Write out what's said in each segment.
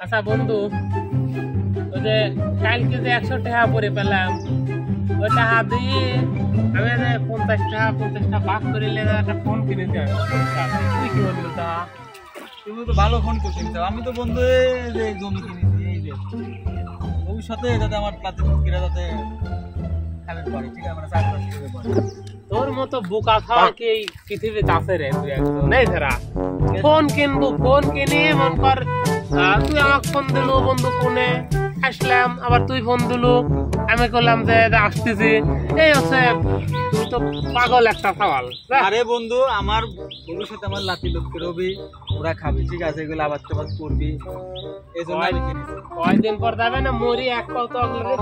আচ্ছা বন্ধু, ওই যে কালকে যে 100 টাকা পরে পেলাম, ওই টাকা দিয়ে আমি 50 টাকা ভাগ করে একটা ফোন কিনেছি। তুই কি বলবো? তা তুমি তো ভালো ফোন কিনতে, আমি তো বন্ধু এই যে জমি কিনেছি, এই যে ভবিষ্যতে যাতে আমার প্লাস্টিক কিনা যাতে খাবে পারে, ঠিক আছে, মানে চাষবাস করতে পারে। তোর মতো বোকা খাওয়া কি এই পৃথিবীতে আছে রে? তুই একদম নেই ধরা। ফোন কিনবো, ফোন কিনে মন কর তুই আমাকে ফোন দিলু বন্ধু, ফোনে আসলাম, আবার তুই ফোন দিলু, আমি করলাম যে আসতেছি। এই হচ্ছে, তুই তো পাগল একটা সওয়াল। আরে বন্ধু, আমার ভবিষ্যতে আমার লাতি লোককে রবি, ওরা খাবে, ঠিক আছে, এগুলো আবার চাবাদ করবি, এই জন্য আমি কিনেছি। কয়দিন পর যাবে না মরি, এক পাও তো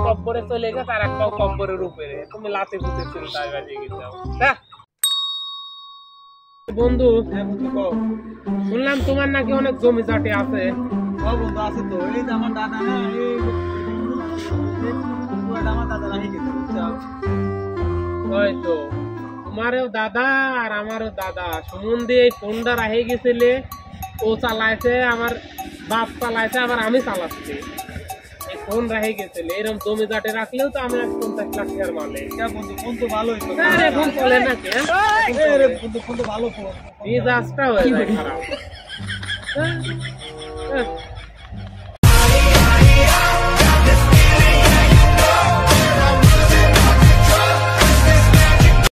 কব্বরে চলে গেছে আর এক পাও কব্বরের উপরে, তুমি লাতি পুঁতে চিন্তায় বাজিয়ে গেছো। বন্ধু, হ্যাঁ বন্ধু, কও। শুনলাম তোমার নাকি অনেক জমি জাটি আছে। বন্ধু আছে তো, এই যে আমার দাদা না, আমার দাদা রাখি গেছে, বুঝছো? হয়তো তোমারও দাদা আর আমারও দাদা সম্বন্ধে এই ফোনটা রাখে গেছিলে, ও চালাইছে, আমার বাপ চালাইছে, আবার আমি চালাচ্ছি। এই ফোন রাখে গেছিলে, এরকম জমি জাটে রাখলেও তো আমি 50 লাখ টাকার মালিক। বন্ধু ফোন তো ভালোই তো, আরে ফোন চলে নাকি? বন্ধু ফোন তো ভালো ফোন, মেজাজটা হয়ে যায় খারাপ।